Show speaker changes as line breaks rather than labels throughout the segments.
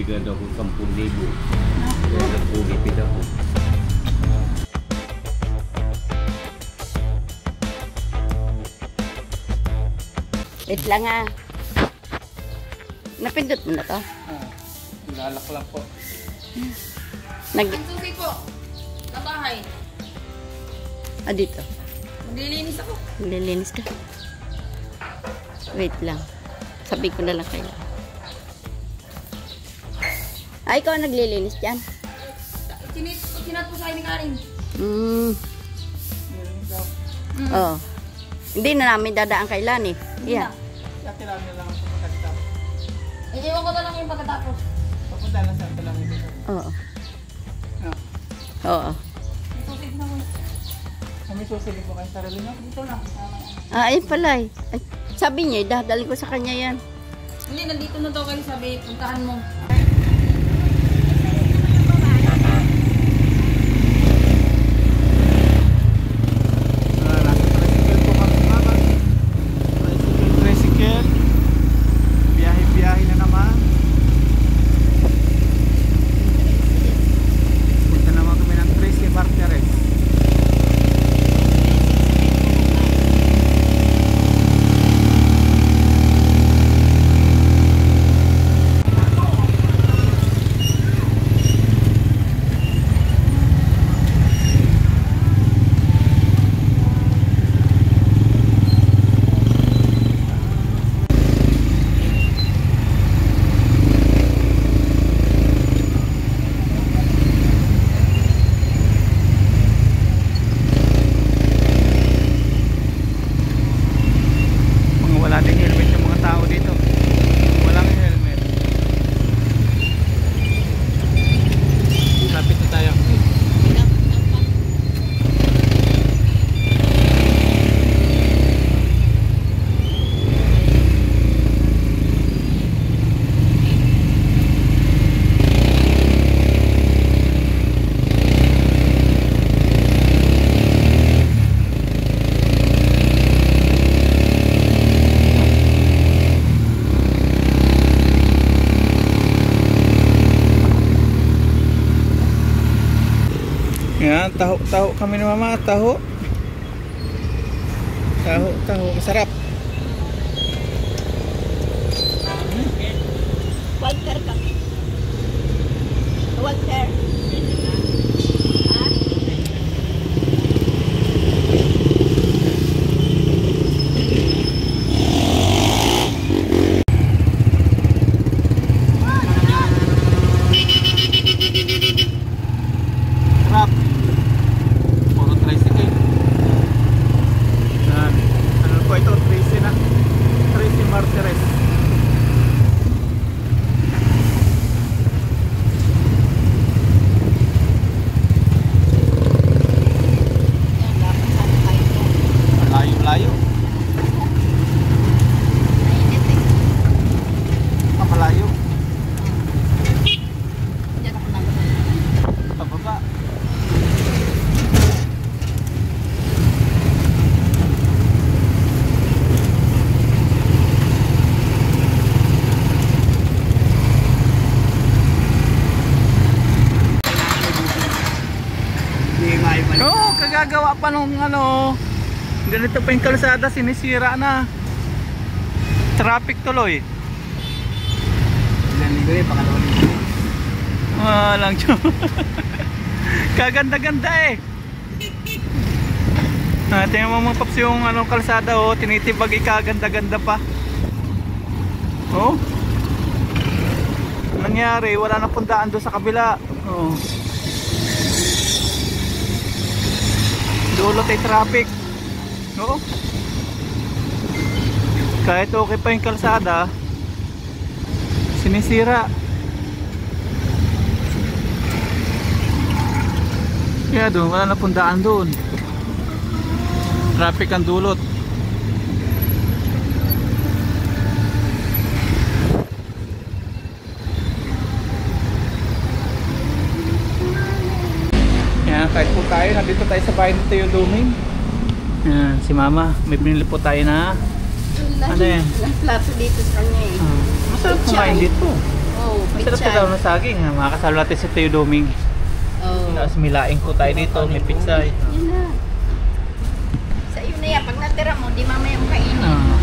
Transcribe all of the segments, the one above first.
Tignan ako 10,000. Kaya nagpulipid ako.
Wait lang ah. Napindot mo na to?
Lalak lang po.
Nag...
Ang susi po. Sa bahay.
dito.
Maglilinis ako.
Maglilinis ka. Wait lang. Sabi ko na lang kayo. Ay, ikaw naglilinis dyan?
Sinat po sa akin ni Karin.
Oo. Hindi na namin dadaan kailan eh. Yeah.
Dati lang lang ako pagkatapos.
Iiwan ko na lang yung pagkatapos.
Papunta na sa lang dito.
Oo. Oo.
Susi na ko.
Kami susilip po kayo sa Carolina.
Dito lang.
Ayun pala eh. Ay, sabi niya, dadalhin ko sa kanya yan.
Hindi, nandito na daw kayo sabi. Puntahan mo.
Yan, taho kami ni Mama, taho. Taho, masarap.
Walter ka. Walter.
Kagagawa pa nung ganito pa yung kalsada, sinisira na. Traffic tuloy.
Ilan linggo eh, pangalawang linggo.
Walang tiyo. Kaganda-ganda eh. Tingnan mo mga paps yung kalsada tinitibag ikaganda-ganda pa. Nangyari, wala na pundaan doon sa kabila. Dulot ay traffic. Kahit okay pa yung kalsada, sinisira. Kaya doon, wala na pundaan doon. Traffic ang dulot. Kahit po tayo, nandito tayo sa bahay ni Teo Duming. Yan, si Mama, may pinili po tayo na ano yan?
Plato dito sa kanya eh.
Masarap kumain dito.
Oo.
Sarap
Pichay.
na daw ng saging. Ha? Makakasalo natin si Teo Doming.
Oh.
Tapos may laing po tayo dito. May pizza.
Yun na. Sa iyo na yan. Pag natira mo, di mamaya mo kainin.
Ah.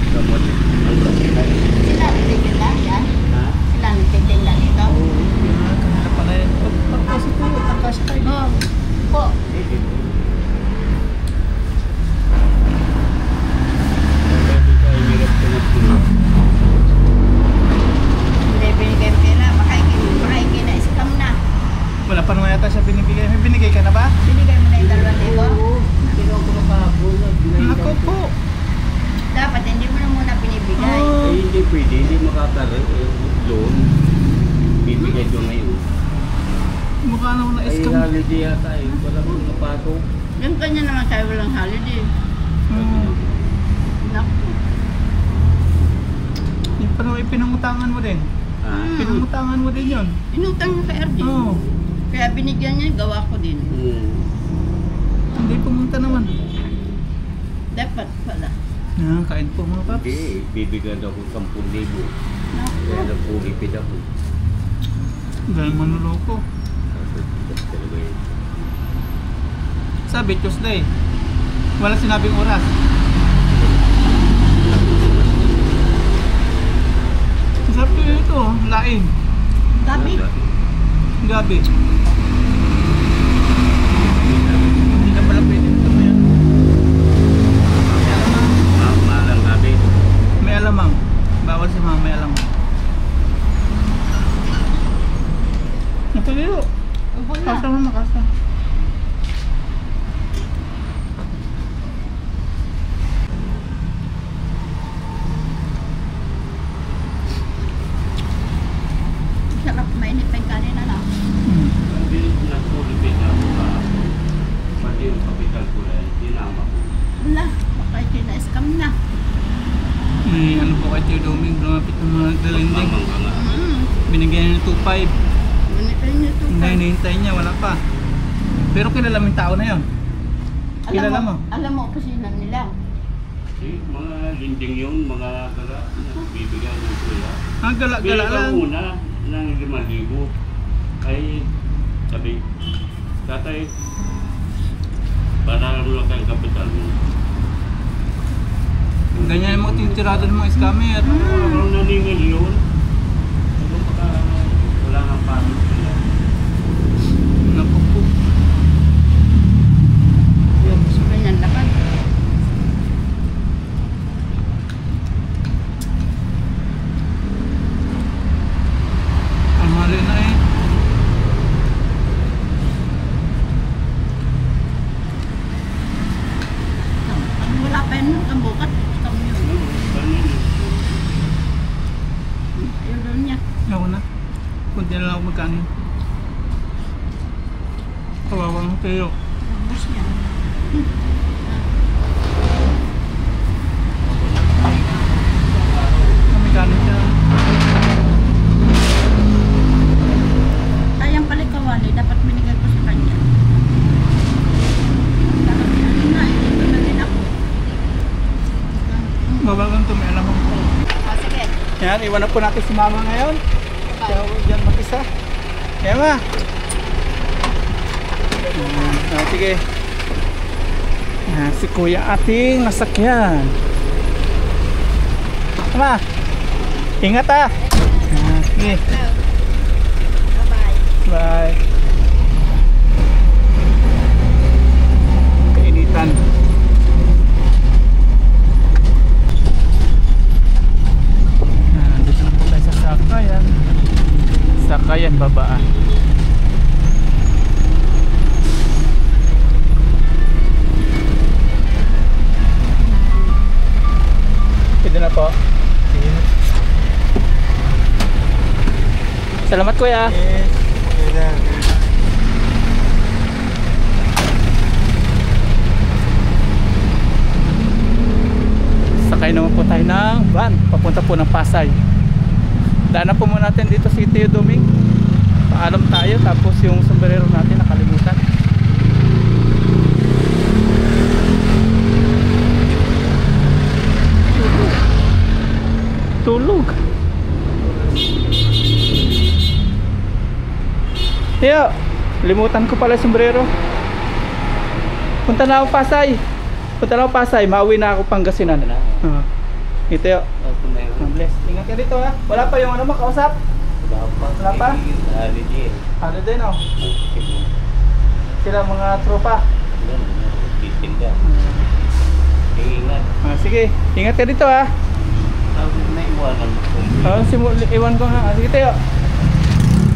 Gamot. Ang sila.
Sila nagtitinda yan?
Ha?
Sila nagtitinda dito?
Kanina pa na yun. Pagpasok po, tangkas tayo.
Oo. Po.
Hindi ka hirap ka na sila.
Hindi binigay mo pera. Makaiki na scam na.
Wala pa naman yata siya binibigay. May binigay ka na ba?
Binigay mo na yung 2,000.
Kinuha ko na kahapon na.
Ako po.
Dapat hindi mo na muna binibigay.
Oh.
Eh, hindi pwede. Hindi makakaroon. Loan. Bibigay ko ngayon.
Mukha naman na
Ay,
scam.
holiday yata eh. Wala kong napasok.
Yung kanya naman tayo walang holiday.
Hmm.
Naku.
Yung pa naman pinangutangan mo din.
Ha?
Pinangutangan mo din yun.
Inutang niya kay RD.
Oo.
Kaya binigyan niya, gawa ko din.
Hindi pumunta naman.
Dapat pala.
Kain po mga paps.
Hindi, bibigyan ako 10,000.
Naku.
Kaya nagpulipid ako.
Dahil manuloko.
Talaga yun.
Sabi, Tuesday. Wala sinabing oras. Sabi ko ito, laing.
Gabi.
Gabi. Hindi na pala pwede ito mo yan.
Malang gabi.
May alamang. Bawal si mama may alamang. Ito dito.
Upo na.
Kasa mo makasa.
Sarap, mainit pa yung kanina na.
Hindi nagpulipid ako ba? Pati yung kapital ko lang, dinama ko.
Wala, baka kina-scam na.
Ano po kay Teo Doming, lumapit ng mga dalinding.
Mamang ka nga.
Binigyan niya ng 2.5.
Ganito niyo ito.
Hindi, hinihintay niya, wala pa. Pero kilala mo yung tao na yun. Kilala mo?
Alam mo, opisina nila.
Eh, mga linding yun, mga gala, bibigyan ng sila.
Gala-gala
Bigyan
lang.
ko muna ng 5,000. Ay, sabi, tatay, para mo lang kayong kapital mo.
Ganyan yung mga tinitirado ng mga scammer.
Ang naningil yun, ano baka wala nang pamit sila.
Naku po.
Yung gusto ko niyan lakad.
Ang mali na eh.
Pag wala pa yun, ang bukat. Scam yun.
Kanina.
Ayaw daw niya.
Ako na. Kunti na lang ako magkanin. Kawawang Teo.
Ubus niya.
Kami kanin siya.
Sayang pala yung kawali, dapat binigay ko sa kanya. Dapat ano na, ito na din ako.
Mabagang to, may alam ako.
Sige.
Yan, iwan na po natin si mama ngayon. Siya dyan mag-isa. Kaya ma. Sige. Yan, si kuya ating nasakyan. Ma. Ingat ah. Yan, sige.
Bye-bye.
Bye. Kainitan. Dito na po tayo sa Sakayan. Sakayan babaan. Pwede na po. Sige. Salamat kuya. Sakay naman po tayo ng van papunta po ng Pasay. Daanan po muna natin dito si Teo Doming. Paalam tayo tapos yung sombrero natin nakalimutan. Tulog. Tiyo, limutan ko pala sombrero. Punta na ako Pasay. Mauwi na ako Pangasinan. Ito yo. Bless. Ingat ka dito ha. Wala pa yung ano mo, kausap? Wala pa? Holiday no? Sila mga tropa. Sige, ingat ka dito ha. Iwan ko ha. Sige tayo.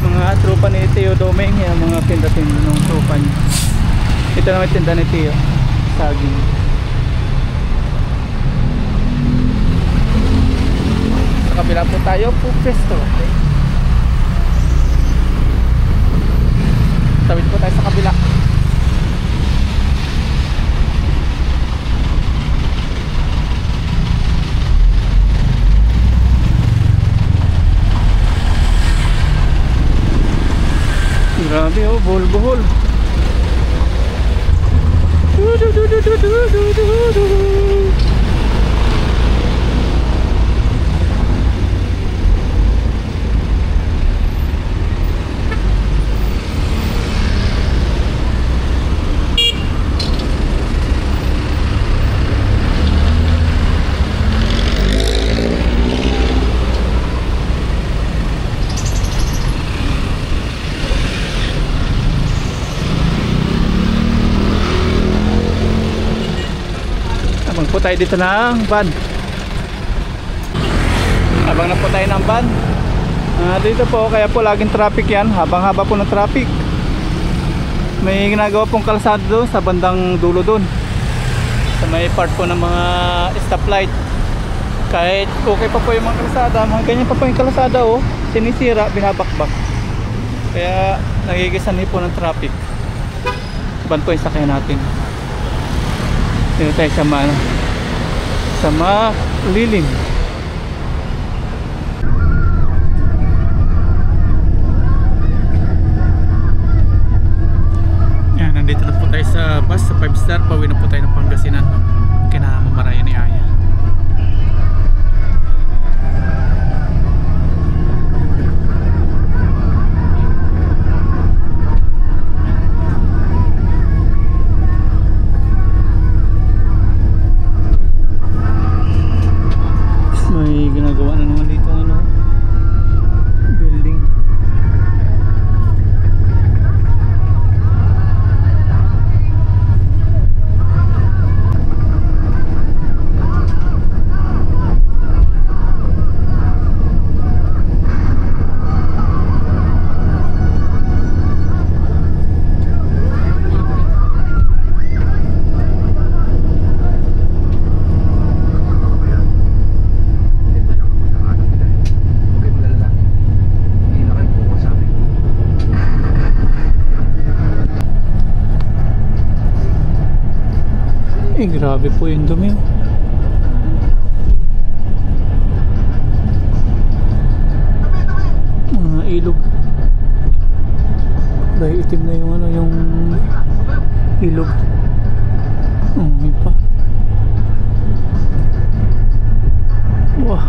Mga tropa ni Tio Doming, yan mga tinda-tinda ng tropa niya. Ito naman tinda ni Tio. Saging. Sa kabila po tayo po pesto. Tawid po tayo sa kabila. Grabe oh, buhol-buhol. Po tayo dito ng van. Abang na po tayo ng van. Dito po, kaya po laging traffic yan. Habang-haba po ng traffic. May ginagawa pong kalsada doon sa bandang dulo doon. Sa may part po ng mga stoplight. Kahit okay pa po yung mga kalsada, mga ganyan pa po yung kalsada oh. Sinisira, binabakbak. Kaya nagigisan po ng traffic. Van po yung sakay natin. Dito tayo sa malilim. Yan, nandito na po tayo sa bus, sa 5 star. Pauwi na po tayo ng Pangasinan. Kinamamarayan ni Aya. Grabe po yung dumi. Mga ilog. Dahil itim na yung ano, yung ilog. Yun pa. Wah.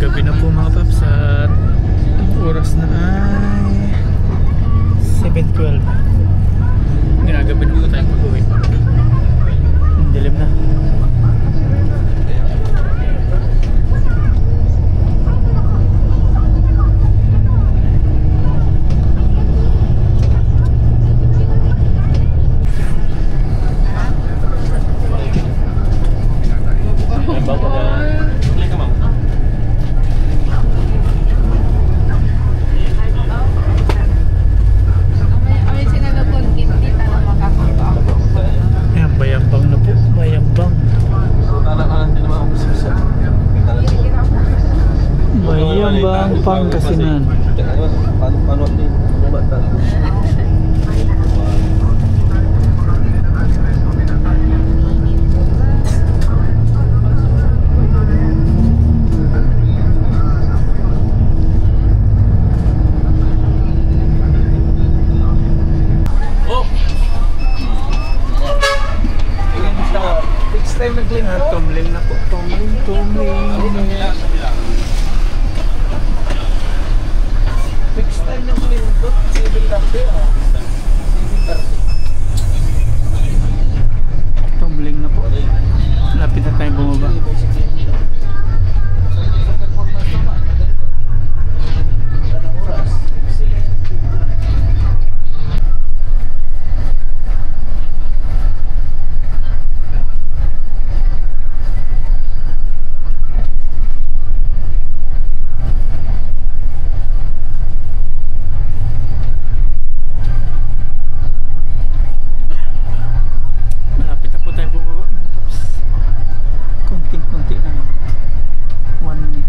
Gabi na po mga paps at oras na ay Tambang Pangasinan.
Paano din?
Next time nagling ha. Tumling na po. Tumling. Next time nagling po. 7:30 ha. 7:30. Tumling na po. Lapit na tayong bumaba. Konting-konti na lang. 1 minute.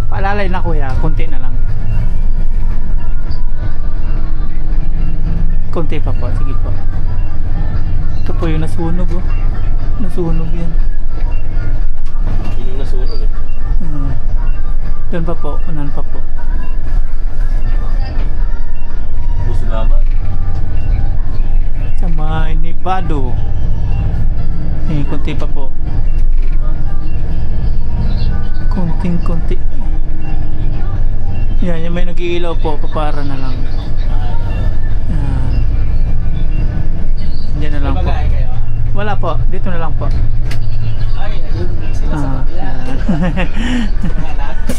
Paalalay na kuya, konti na lang. Konti pa po, sige po. Ito po yung nasunog oh. Nasunog yan.
Yun yung nasunog eh.
Doon pa po, unan pa po.
Gusto naman.
Sa may Nibado. Konti pa po. Konting-konti. Yan, yung may nag-iilaw po, papara na lang. Yan. Diyan na lang po. Wala po, dito na lang po.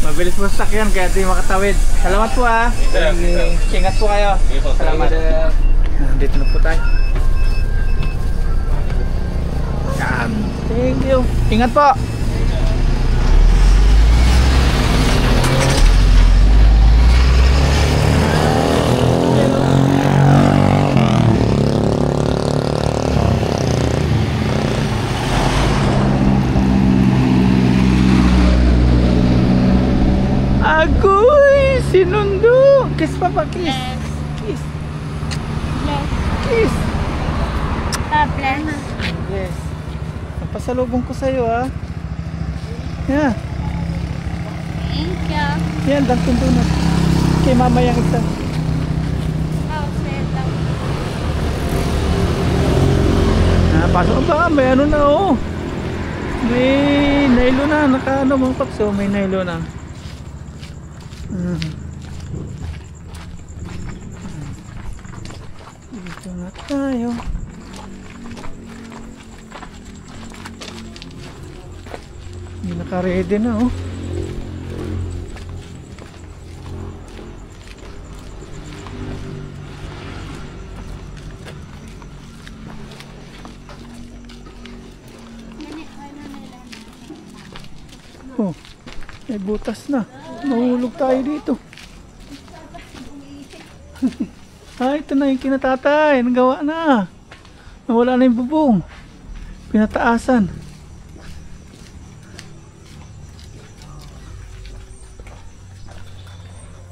Mabilis po sakyan kaya di makatawid. Salamat po ah. Ingat po kayo. Salamat. Dito na po tayo. Yan. Thank you. Ingat po. Agoy! Sinundo! Kiss papa, kiss! Kiss! Kiss!
Bless.
Yes. Napasalubong ko sa'yo ah. Yeah.
Thank you.
Yan, Dunkin Donut. Kay mama yung isa. Pasok ba? May ano na oh. May nailo na. Naka ano mga paps oh. May nailo na. Dito na tayo. Hindi naka-ready na oh. Oh, may butas na. Mahulog tayo dito. Ito na yung kinatatay. Nagawa na. Nawala na yung bubong. Pinataasan.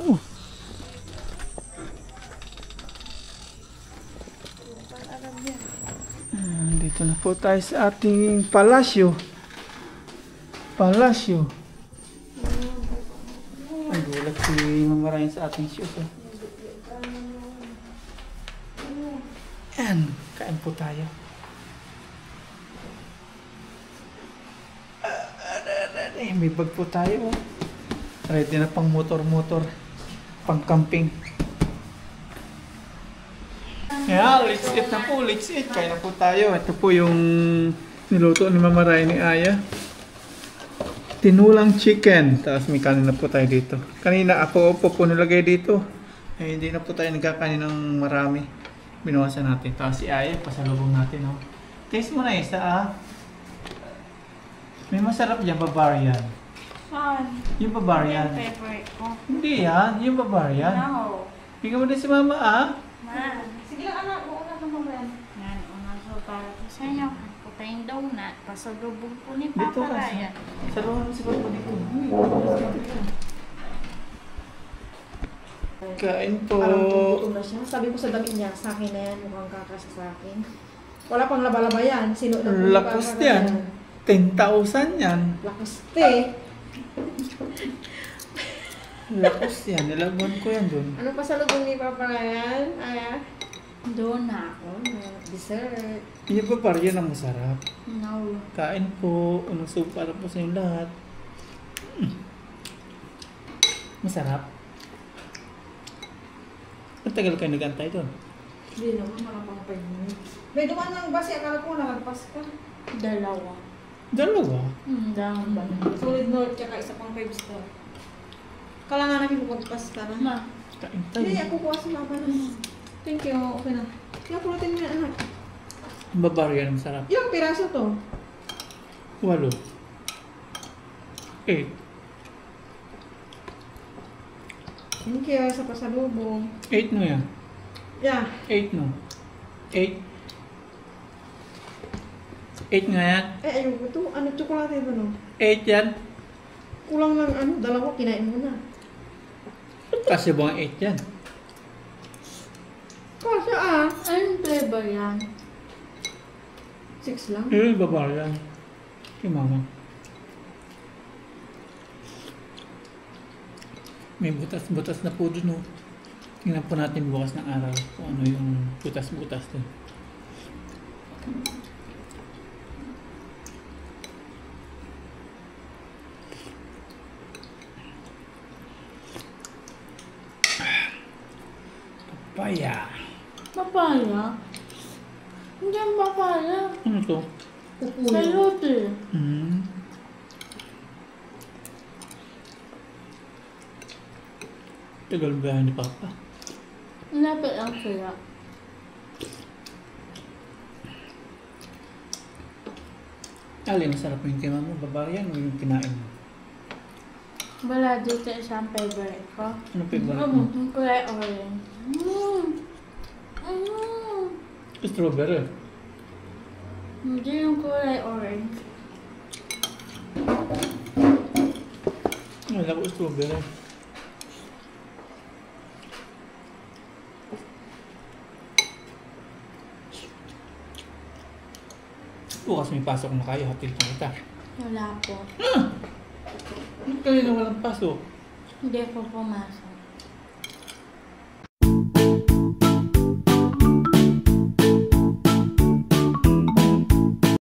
Oh. Dito na po tayo sa ating palasyo. Palasyo. Ay, gulat si Mama Ryan sa ating shoes. Yan, kain po tayo. May bag po tayo. Ready na pang motor-motor. pang-camping. Yeah, let's eat na po, let's eat. Kaya na po tayo. Ito po yung niluto ni Mama Rai ni Aya. Tinulang chicken. Tapos may kanin na po tayo dito. Kanina apo-opo po nilagay dito. Eh, hindi na po tayo nagkakanin ng marami. Binuwasan natin. Tapos si Aya, pasalubong natin. Oh. Taste mo na isa ah. May masarap dyan, Bavarian.
Fun.
Yung Bavarian.
Favorite ko.
Hindi yan, yung Bavarian.
No.
Bigyan mo din si Mama ah.
Man.
Sige lang anak, uuna ka mamaya.
Yan, una so para ko sa inyo. Ako tayong donut. Pasalubong po ni
Dito
Papa
ka.
Ryan.
Saluhan mo si Papa dito. Kain po.
Parang gutom na siya. Sabi ko sa damit niya, sa akin na yan, mukhang kakasa sa akin. Wala pang laba-laba yan. Sino na
Lakas yan. 10,000 yan.
Lakas te.
Lakas yan. Nilagwan ko yan dun.
Ano pa sa lubong ni Papa Ryan? Aya?
Donut.
Oh, dessert.
Yung Bavarian ang masarap.
No.
Kain po. Unang soup para po sa inyo lahat. Masarap. Ang tagal kayo nagantay doon.
Hindi naman, makapang 5 minutes. May duman ng basi, akala ko nakagpas ka.
Dalawa.
Dalawa.
Dalawa.
Solid North, tsaka isa pang 5 star. Kala nga namin pumagpas ka na.
Ma.
Kain
Hindi,
tayo.
ako kuha si Papa na. Thank you, okay na. Kaya pulutin mo yan, anak.
Bavarian ang masarap.
Ilang piraso to?
8. 8.
Thank you sa pasalubong.
8 no yan.
Yeah.
8 no. 8. 8 nga yan.
Ayun ko to. Ano, tsokolate ba no?
8 yan.
Kulang lang dalawa, kinain mo na.
Kasi buwang 8 yan.
Kasi
Anong flavor yan?
6 lang.
Eh, Bavarian. Kay mama. May butas-butas na po dun, oh. Tingnan po natin bukas ng araw kung ano yung butas-butas dun. Papaya.
Papaya? Hindi ang papaya.
Ano to?
Sayote.
Tagal ba ni Papa?
Lapit ang kaya.
Alin, masarap yung kay mama. Bavarian o yung kinain mo?
Wala dito isang favorite ko.
Ano favorite mo?
Yung kulay orange.
Strawberry.
Hindi yung kulay orange.
Wala ko strawberry. Bukas may pasok na kayo, hatid na kita.
Wala po.
Kanina walang pasok.
Hindi po pumasok.